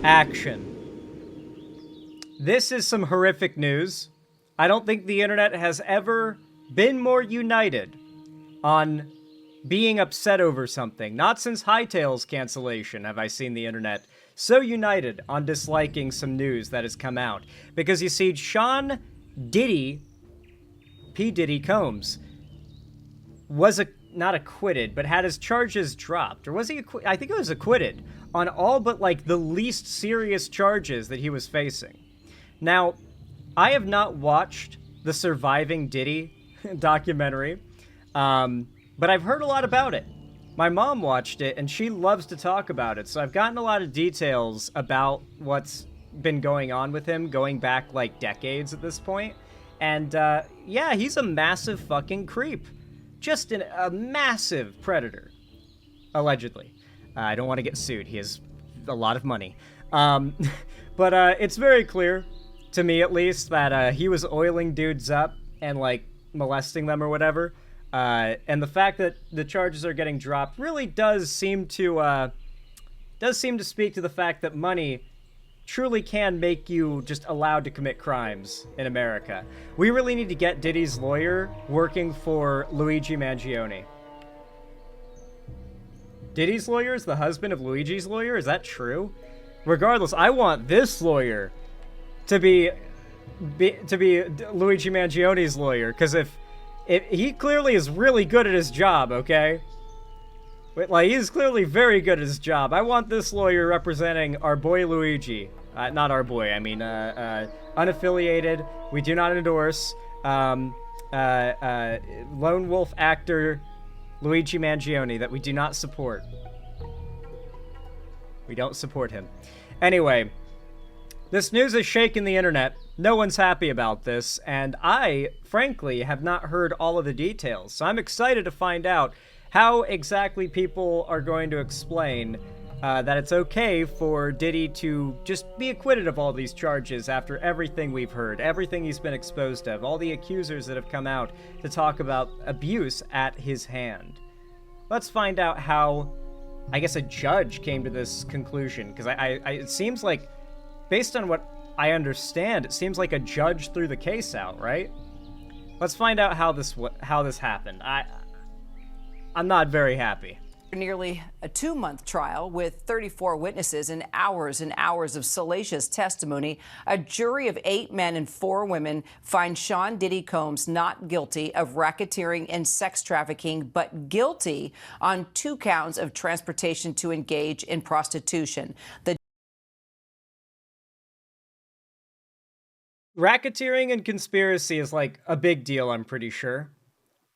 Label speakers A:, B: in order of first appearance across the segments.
A: action. This is some horrific news. I don't think the internet has ever been more united on being upset over something. Not since Hightail's cancellation have I seen the internet so united on disliking some news that has come out. Because you see, Sean Diddy, P. Diddy Combs, was not acquitted, but had his charges dropped. Or was he I think it was acquitted on all but, like, the least serious charges that he was facing. Now, I have not watched the Surviving Diddy documentary, but I've heard a lot about it. My mom watched it, and she loves to talk about it, so I've gotten a lot of details about what's been going on with him, going back, like, decades at this point. And, yeah, he's a massive fucking creep. Just a massive predator. Allegedly. I don't want to get sued. He has a lot of money. But it's very clear, to me at least, that he was oiling dudes up and, like, molesting them or whatever. And the fact that the charges are getting dropped really does seem to speak to the fact that money truly can make you just allowed to commit crimes in America. We really need to get Diddy's lawyer working for Luigi Mangione. Diddy's lawyer is the husband of Luigi's lawyer? Is that true? Regardless, I want this lawyer to be Luigi Mangione's lawyer, because if he clearly is really good at his job, okay? Like, he's clearly very good at his job. I want this lawyer representing our boy Luigi. Not our boy, I mean, unaffiliated. We do not endorse. Lone wolf actor Luigi Mangione that we do not support. We don't support him. Anyway, this news has shaken the internet. No one's happy about this, and I, frankly, have not heard all of the details. So I'm excited to find out how exactly people are going to explain that it's okay for Diddy to just be acquitted of all these charges after everything we've heard, everything he's been exposed of, all the accusers that have come out to talk about abuse at his hand. Let's find out how, I guess, a judge came to this conclusion, because it seems like, based on what I understand, it seems like a judge threw the case out, right? Let's find out how this happened. I'm not very happy.
B: Nearly a 2-month trial with 34 witnesses and hours of salacious testimony. A jury of 8 men and 4 women fined Sean Diddy Combs not guilty of racketeering and sex trafficking, but guilty on 2 counts of transportation to engage in prostitution. The
A: racketeering and conspiracy is like a big deal, I'm pretty sure.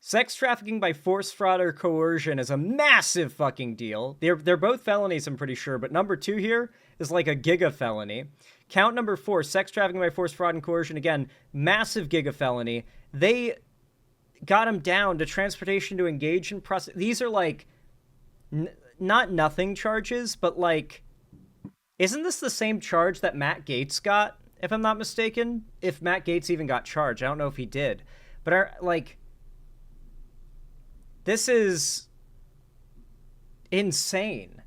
A: Sex trafficking by force, fraud, or coercion is a massive fucking deal. They're both felonies, I'm pretty sure, but number 2 here is like a giga felony. Count number 4, sex trafficking by force, fraud, and coercion, again, massive giga felony. They got him down to transportation to engage in prostitution. These are like, not nothing charges, but like, isn't this the same charge that Matt Gaetz got, if I'm not mistaken? If Matt Gaetz even got charged, I don't know if he did. But this is insane.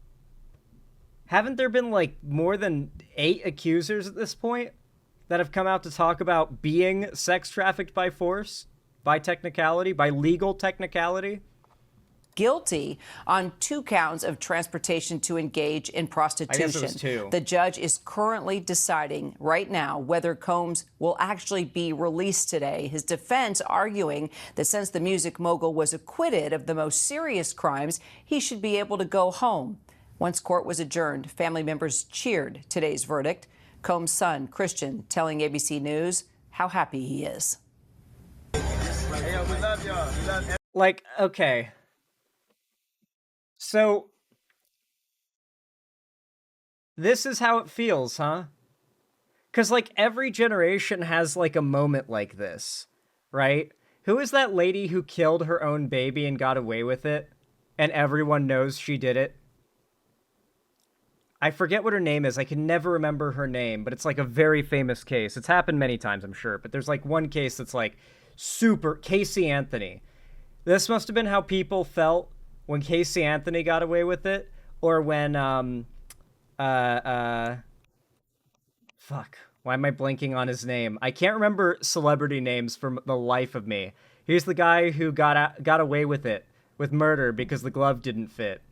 A: Haven't there been, like, more than 8 accusers at this point that have come out to talk about being sex trafficked by force, by technicality, by legal technicality?
B: Guilty on 2 counts of transportation to engage in prostitution.
A: I guess it was 2.
B: The judge is currently deciding right now whether Combs will actually be released today. His defense arguing that since the music mogul was acquitted of the most serious crimes, he should be able to go home. Once court was adjourned, family members cheered today's verdict. Combs' son, Christian, telling ABC News how happy he is.
C: Hey, we love y'all.
A: Like, okay. So, this is how it feels, huh? Because, like, every generation has, like, a moment like this, right? Who is that lady who killed her own baby and got away with it? And everyone knows she did it? I forget what her name is. I can never remember her name, but it's, like, a very famous case. It's happened many times, I'm sure, but there's, like, one case that's, like, super... Casey Anthony. This must have been how people felt when Casey Anthony got away with it, or when Fuck. Why am I blanking on his name? I can't remember celebrity names for the life of me. He's the guy who got away with it, with murder because the glove didn't fit.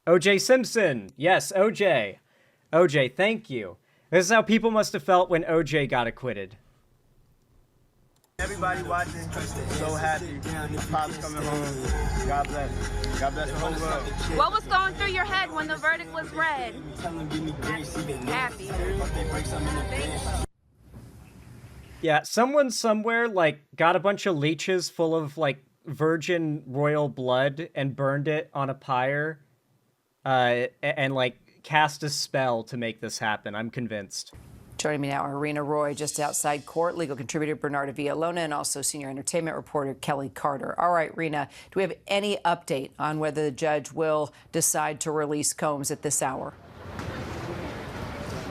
A: O.J. Simpson. Yes, O.J. O.J., thank you. This is how people must have felt when O.J. got acquitted.
C: Everybody watching, so happy. Pop's coming home. God bless. God bless the whole world.
D: What was going through your head when the verdict was read? Happy.
A: Yeah, someone somewhere, like, got a bunch of leeches full of, like, virgin royal blood and burned it on a pyre, and, like, cast a spell to make this happen. I'm convinced.
B: Joining me now, Irina Roy, just outside court, legal contributor Bernardo Villalona, and also senior entertainment reporter Kelly Carter. All right, Rena, do we have any update on whether the judge will decide to release Combs at this hour?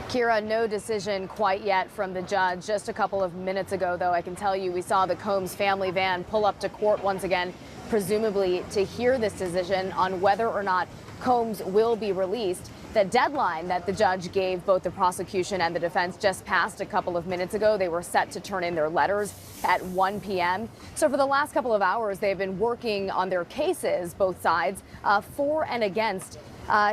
E: Kira, no decision quite yet from the judge. Just a couple of minutes ago, though, I can tell you we saw the Combs family van pull up to court once again, presumably to hear this decision on whether or not Combs will be released. The deadline that the judge gave both the prosecution and the defense just passed a couple of minutes ago. They were set to turn in their letters at 1 p.m. So for the last couple of hours, they've been working on their cases, both sides, for and against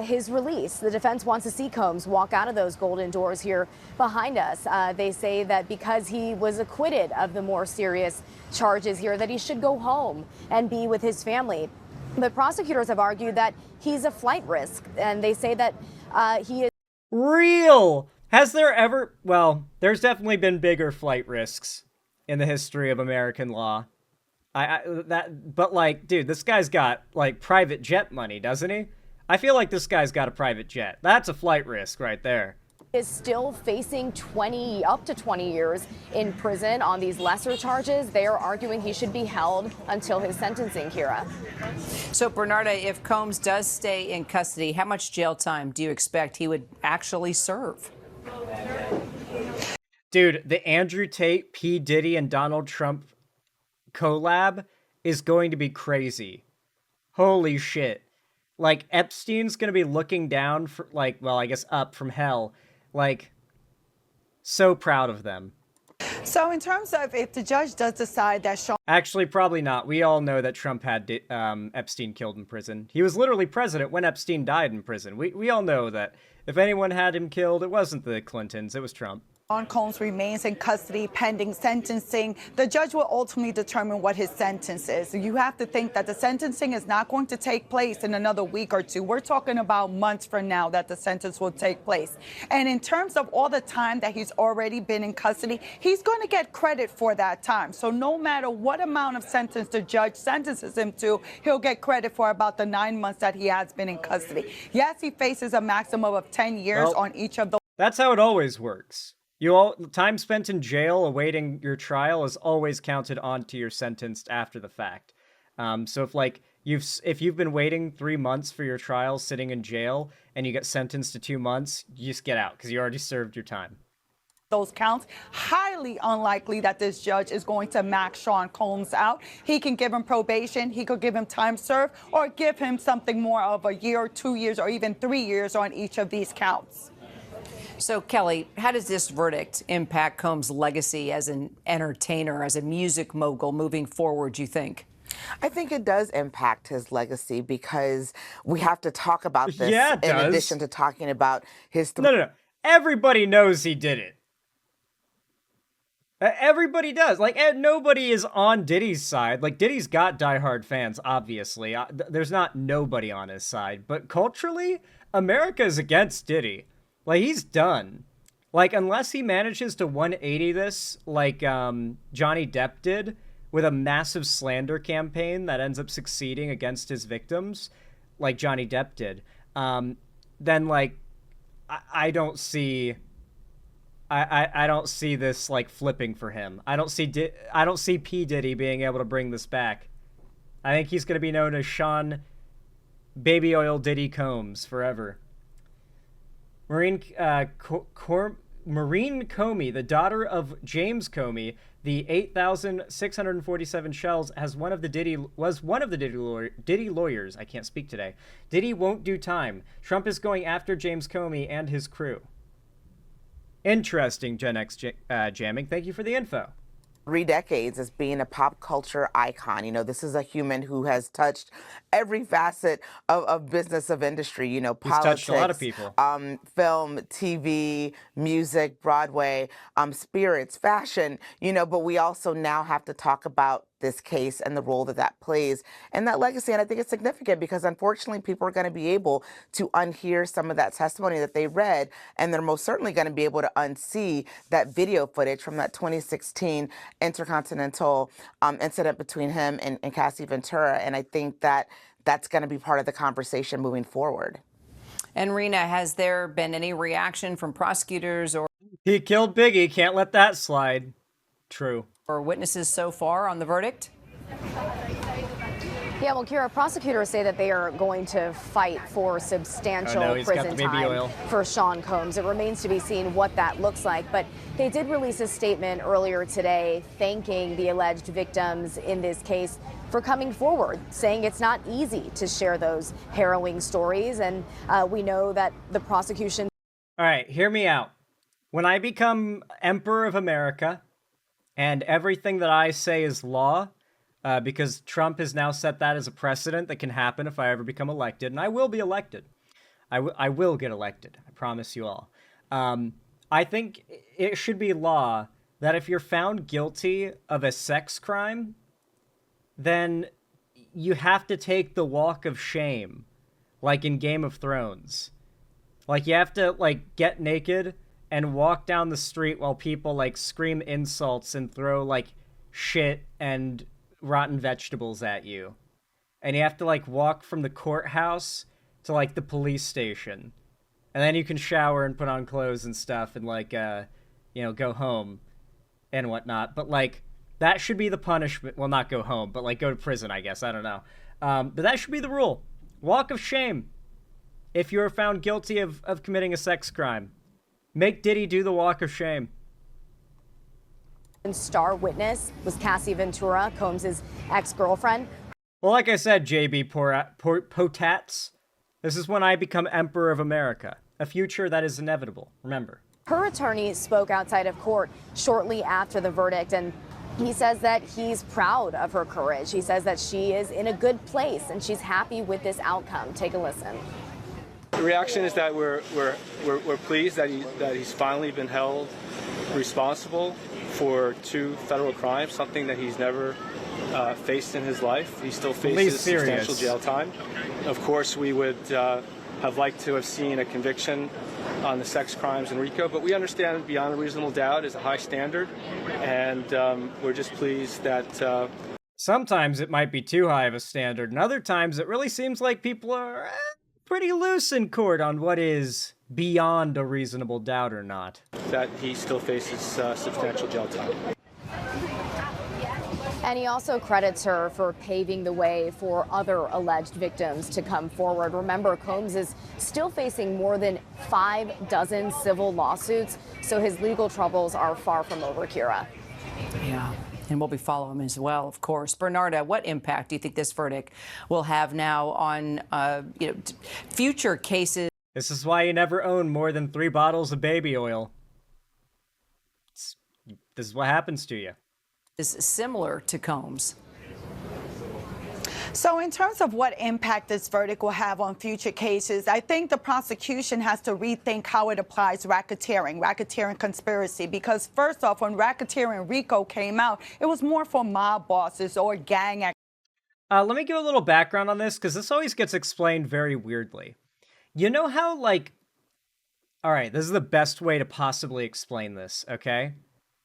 E: his release. The defense wants to see Combs walk out of those golden doors here behind us. They say that because he was acquitted of the more serious charges here, that he should go home and be with his family. But prosecutors have argued that he's a flight risk, and they say that he is
A: real. Has there ever? Well, there's definitely been bigger flight risks in the history of American law. But like, dude, this guy's got like private jet money, doesn't he? I feel like this guy's got a private jet. That's a flight risk right there.
E: Is still facing up to 20 years in prison on these lesser charges. They are arguing he should be held until his sentencing, Kira.
B: So, Bernarda, if Combs does stay in custody, how much jail time do you expect he would actually serve?
A: Dude, the Andrew Tate, P. Diddy, and Donald Trump collab is going to be crazy. Holy shit. Like, Epstein's going to be looking down, for, like, well, I guess up from hell. Like, so proud of them.
F: So in terms of if the judge does decide that Sean...
A: Actually, probably not. We all know that Trump had Epstein killed in prison. He was literally president when Epstein died in prison. We all know that if anyone had him killed, it wasn't the Clintons, it was Trump.
F: Sean Combs remains in custody pending sentencing. The judge will ultimately determine what his sentence is. You have to think that the sentencing is not going to take place in another week or two. We're talking about months from now that the sentence will take place. And in terms of all the time that he's already been in custody, he's going to get credit for that time. So no matter what amount of sentence the judge sentences him to, he'll get credit for about the 9 months that he has been in custody. Yes, he faces a maximum of 10 years on each of those.
A: That's how it always works. Time spent in jail awaiting your trial is always counted onto your sentence after the fact. So if you've been waiting 3 months for your trial sitting in jail and you get sentenced to 2 months, you just get out because you already served your time.
F: Those counts, highly unlikely that this judge is going to max Sean Combs out. He can give him probation, he could give him time served, or give him something more of a year, 2 years, or even 3 years on each of these counts.
B: So, Kelly, how does this verdict impact Combs' legacy as an entertainer, as a music mogul moving forward, you think?
G: I think it does impact his legacy because we have to talk about this in addition to talking about his...
A: No. Everybody knows he did it. Everybody does. Like, nobody is on Diddy's side. Like, Diddy's got diehard fans, obviously. There's not nobody on his side. But culturally, America is against Diddy. Like, he's done. Like, unless he manages to 180 this, like Johnny Depp did, with a massive slander campaign that ends up succeeding against his victims, like Johnny Depp did, then, like, I don't see... I don't see this, like, flipping for him. I don't see P. Diddy being able to bring this back. I think he's going to be known as Sean Baby Oil Diddy Combs forever. Maureen Comey, the daughter of James Comey, the 8,647 shells, was one of the Diddy lawyers. I can't speak today. Diddy won't do time. Trump is going after James Comey and his crew. Interesting, Gen X jamming. Thank you for the info.
G: 3 decades as being a pop culture icon. You know, this is a human who has touched every facet of business, of industry, you know,
A: He's
G: politics,
A: touched a lot of people.
G: Film, TV, music, Broadway, spirits, fashion, you know, but we also now have to talk about this case and the role that that plays and that legacy. And I think it's significant because unfortunately people are going to be able to unhear some of that testimony that they read, and they're most certainly going to be able to unsee that video footage from that 2016 intercontinental incident between him and Cassie Ventura. And I think that that's going to be part of the conversation moving forward.
B: And Rena, has there been any reaction from prosecutors or
A: He killed Biggie, can't let that slide. True.
B: or witnesses so far on the verdict?
E: Yeah, well, Kira, prosecutors say that they are going to fight for substantial prison time for Sean Combs. It remains to be seen what that looks like, but they did release a statement earlier today thanking the alleged victims in this case for coming forward, saying it's not easy to share those harrowing stories, and we know that the prosecution...
A: All right, hear me out. When I become Emperor of America, and everything that I say is law, because Trump has now set that as a precedent that can happen if I ever become elected, and I will be elected. I will get elected, I promise you all. I think it should be law that if you're found guilty of a sex crime, then you have to take the walk of shame, like in Game of Thrones. Like, you have to, like, get naked and walk down the street while people, like, scream insults and throw, like, shit and rotten vegetables at you. And you have to, like, walk from the courthouse to, like, the police station. And then you can shower and put on clothes and stuff and, like, you know, go home and whatnot. But, like, that should be the punishment. Well, not go home, but, like, go to prison, I guess. I don't know. But that should be the rule. Walk of shame. If you are found guilty of committing a sex crime, make Diddy do the walk of shame.
E: Star witness was Cassie Ventura, Combs' ex-girlfriend.
A: Well, like I said, JB Potats, this is when I become Emperor of America, a future that is inevitable. Remember.
E: Her attorney spoke outside of court shortly after the verdict, and he says that he's proud of her courage. He says that she is in a good place and she's happy with this outcome. Take a listen.
H: The reaction is that we're pleased that he's finally been held responsible for 2 federal crimes, something that he's never faced in his life. He still faces substantial jail time. Of course, we would have liked to have seen a conviction on the sex crimes in RICO, but we understand beyond a reasonable doubt is a high standard, and we're just pleased that...
A: Sometimes it might be too high of a standard, and other times it really seems like people are pretty loose in court on what is beyond a reasonable doubt or not.
H: That he still faces substantial jail time.
E: And he also credits her for paving the way for other alleged victims to come forward. Remember, Combs is still facing more than 6 civil lawsuits, so his legal troubles are far from over, Kira.
B: Yeah. And we'll be following him as well, of course. Bernarda, what impact do you think this verdict will have now on future cases?
A: This is why you never own more than 3 bottles of baby oil. This is what happens to you.
B: Is similar to Combs.
F: So in terms of what impact this verdict will have on future cases, I think the prosecution has to rethink how it applies racketeering conspiracy, because first off, when racketeering RICO came out, it was more for mob bosses or gang activities.
A: Let me give a little background on this, because this always gets explained very weirdly. You know how, like... Alright, this is the best way to possibly explain this, okay?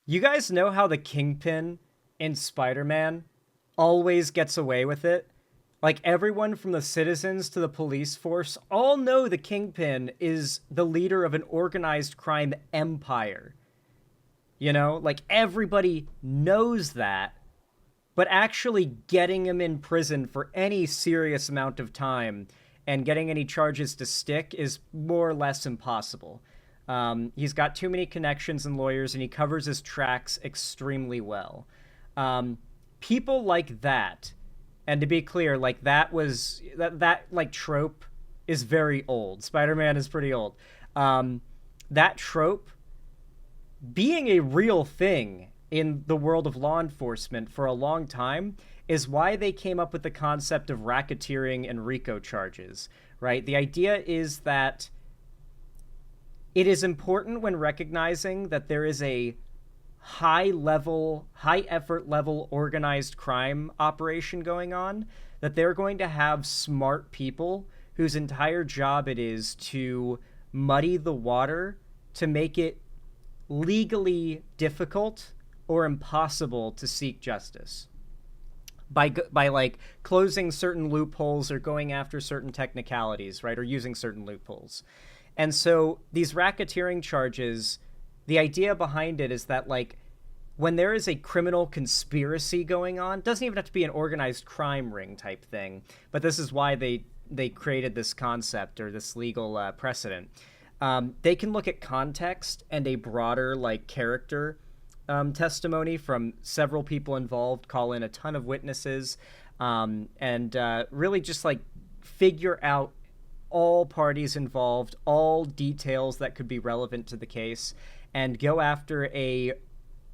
A: You guys know how the Kingpin in Spider-Man always gets away with it? Like, everyone from the citizens to the police force all know the Kingpin is the leader of an organized crime empire. You know? Like, everybody knows that. But actually getting him in prison for any serious amount of time and getting any charges to stick is more or less impossible. He's got too many connections and lawyers, and he covers his tracks extremely well. People like that, and to be clear, like, that like trope is very old. Spider-Man is pretty old. That trope being a real thing in the world of law enforcement for a long time is why they came up with the concept of racketeering and RICO charges, right? The idea is that it is important when recognizing that there is a high effort level organized crime operation going on, that they're going to have smart people whose entire job it is to muddy the water to make it legally difficult or impossible to seek justice by like closing certain loopholes or going after certain technicalities, right? Or using certain loopholes. And so these racketeering charges, the idea behind it is that, like, when there is a criminal conspiracy going on, doesn't even have to be an organized crime ring type thing, but this is why they created this concept or this legal precedent. They can look at context and a broader, like, character testimony from several people involved, call in a ton of witnesses, and really just, like, figure out all parties involved, all details that could be relevant to the case, and go after a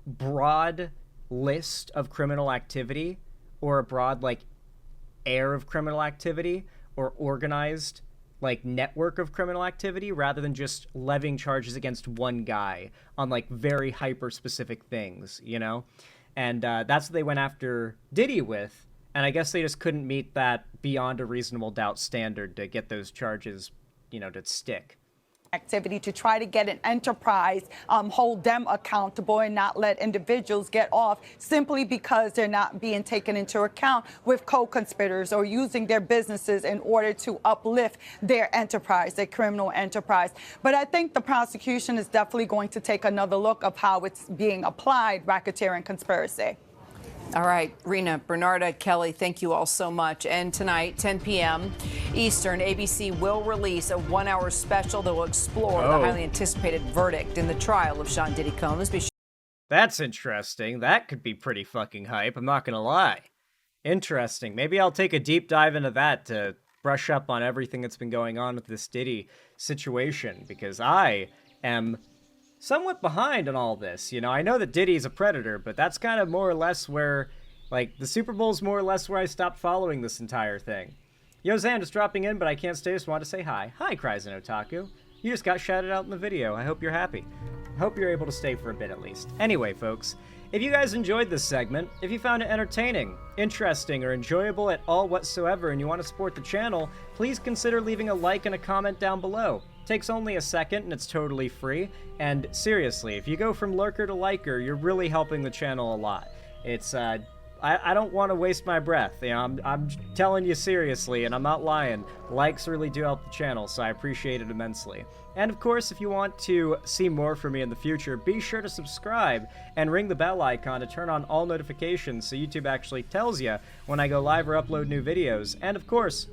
A: broad list of criminal activity, or a broad, like, air of criminal activity, or organized, like, network of criminal activity, rather than just levying charges against one guy on, like, very hyper specific things, you know? And that's what they went after Diddy with. And I guess they just couldn't meet that beyond a reasonable doubt standard to get those charges, you know, to stick.
F: Activity to try to get an enterprise, hold them accountable and not let individuals get off simply because they're not being taken into account with co-conspirators or using their businesses in order to uplift their enterprise, their criminal enterprise. But I think the prosecution is definitely going to take another look of how it's being applied, racketeering conspiracy.
B: All right, Rena, Bernarda, Kelly, thank you all so much. And tonight, 10 p.m. Eastern, ABC will release a one-hour special that will explore the highly anticipated verdict in the trial of Sean Diddy Combs.
A: That's interesting. That could be pretty fucking hype, I'm not gonna lie. Interesting. Maybe I'll take a deep dive into that to brush up on everything that's been going on with this Diddy situation, because I am somewhat behind on all this. You know, I know that Diddy's a predator, but that's kind of more or less where, like, the Super Bowl's more or less where I stopped following this entire thing. Yo, Zan, just dropping in, but I can't stay. Just wanted to say hi. Hi, Kryzen Otaku. You just got shouted out in the video. I hope you're happy. I hope you're able to stay for a bit at least. Anyway, folks, if you guys enjoyed this segment, if you found it entertaining, interesting, or enjoyable at all whatsoever, and you want to support the channel, please consider leaving a like and a comment down below. Takes only a second and it's totally free, and seriously, if you go from lurker to liker, you're really helping the channel a lot. It's I don't want to waste my breath, you know, I'm telling you seriously, and I'm not lying. Likes really do help the channel, so I appreciate it immensely. And of course, if you want to see more from me in the future, be sure to subscribe and ring the bell icon to turn on all notifications so YouTube actually tells you when I go live or upload new videos. And of course,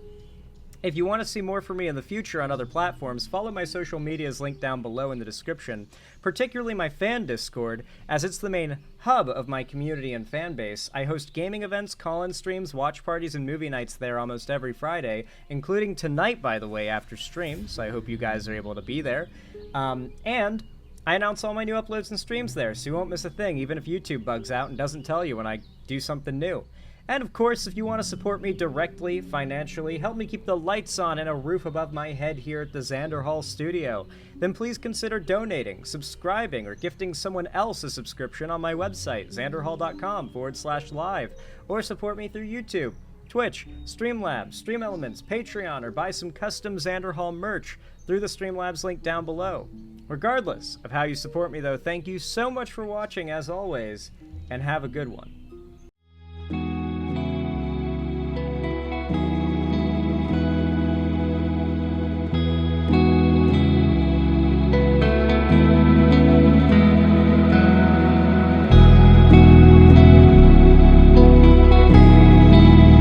A: if you want to see more from me in the future on other platforms, follow my social medias linked down below in the description, particularly my fan Discord, as it's the main hub of my community and fan base. I host gaming events, call-in streams, watch parties, and movie nights there almost every Friday, including tonight, by the way, after stream, so I hope you guys are able to be there. And I announce all my new uploads and streams there, so you won't miss a thing, even if YouTube bugs out and doesn't tell you when I do something new. And of course, if you want to support me directly, financially, help me keep the lights on and a roof above my head here at the Xander Hall studio, then please consider donating, subscribing, or gifting someone else a subscription on my website, xanderhall.com/live, or support me through YouTube, Twitch, Streamlabs, Stream Elements, Patreon, or buy some custom Xander Hall merch through the Streamlabs link down below. Regardless of how you support me though, thank you so much for watching as always, and have a good one.